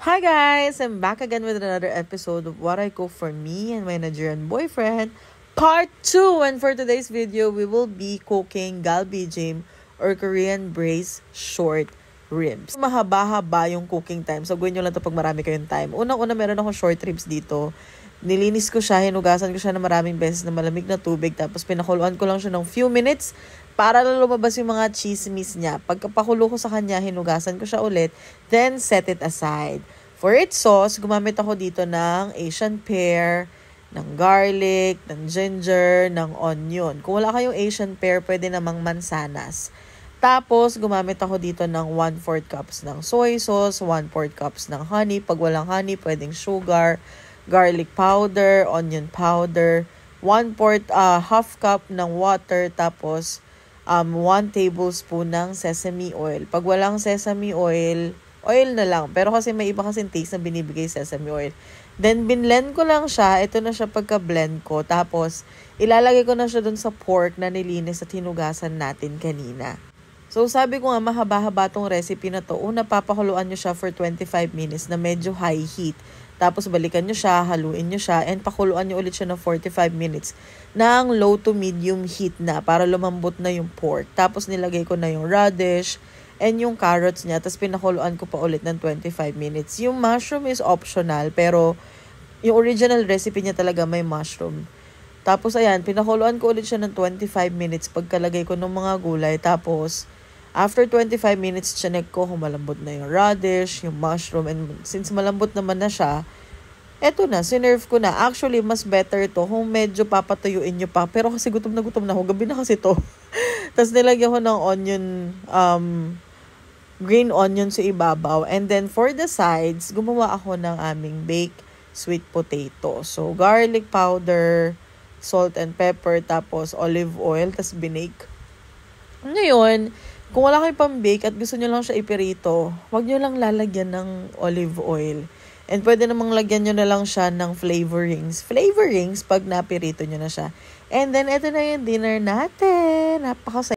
Hi guys! I'm back again with another episode of What I Cook for Me and My Nigerian Boyfriend, Part 2! And for today's video, we will be cooking galbijim or Korean braised short ribs. Mahaba-haba yung cooking time, so gawin nyo lang ito pag marami kayong time. Unang-una, meron akong short ribs dito. Nilinis ko siya, hinugasan ko siya na maraming beses na malamig na tubig, tapos pinakuluan ko lang siya ng few minutes para lumabas yung mga chismis niya. Pagkapakulo ko sa kanya, hinugasan ko siya ulit, then set it aside. For its sauce, gumamit ako dito ng Asian pear, ng garlic, ng ginger, ng onion. Kung wala kayong Asian pear, pwede namang mansanas. Tapos, gumamit ako dito ng 1/4 cups ng soy sauce, 1/4 cups ng honey. Pag walang honey, pwedeng sugar, garlic powder, onion powder, 1/4 half cup ng water, tapos 1 tablespoon ng sesame oil. Pag walang sesame oil, oil na lang. Pero kasi may iba kasing taste na binibigay sesame oil. Then, binlend ko lang siya. Ito na siya pagka-blend ko. Tapos, ilalagay ko na siya dun sa pork na nilinis at hinugasan natin kanina. So, sabi ko nga, mahaba-haba tong recipe na to. Una, papakuluan nyo siya for 25 minutes na medyo high heat. Tapos, balikan nyo siya, haluin nyo siya, and pakuluan nyo ulit siya ng 45 minutes ng low to medium heat na para lumambot na yung pork. Tapos, nilagay ko na yung radish and yung carrots niya. Tapos, pinakuluan ko pa ulit ng 25 minutes. Yung mushroom is optional, pero yung original recipe niya talaga may mushroom. Tapos, ayan, pinakuluan ko ulit siya ng 25 minutes pagkalagay ko ng mga gulay. Tapos, after 25 minutes, chinek ko kung malambot na yung radish, yung mushroom, and since malambot naman na siya, eto na, sinerve ko na. Actually, mas better to kung medyo papatuyuin nyo pa. Pero kasi gutom na ako. Gabi na kasi to. Tapos nilagyan ko ng onion, green onion sa ibabaw. And then for the sides, gumawa ako ng aming baked sweet potato. So, garlic powder, salt and pepper, tapos olive oil, tapos binake. Ngayon, kung wala kayo pang-bake at gusto nyo lang siya ipirito, huwag nyo lang lalagyan ng olive oil. And pwede namang lagyan nyo na lang siya ng flavorings. Flavorings pag napirito nyo na siya. And then, ito na yung dinner natin. Napakasaya.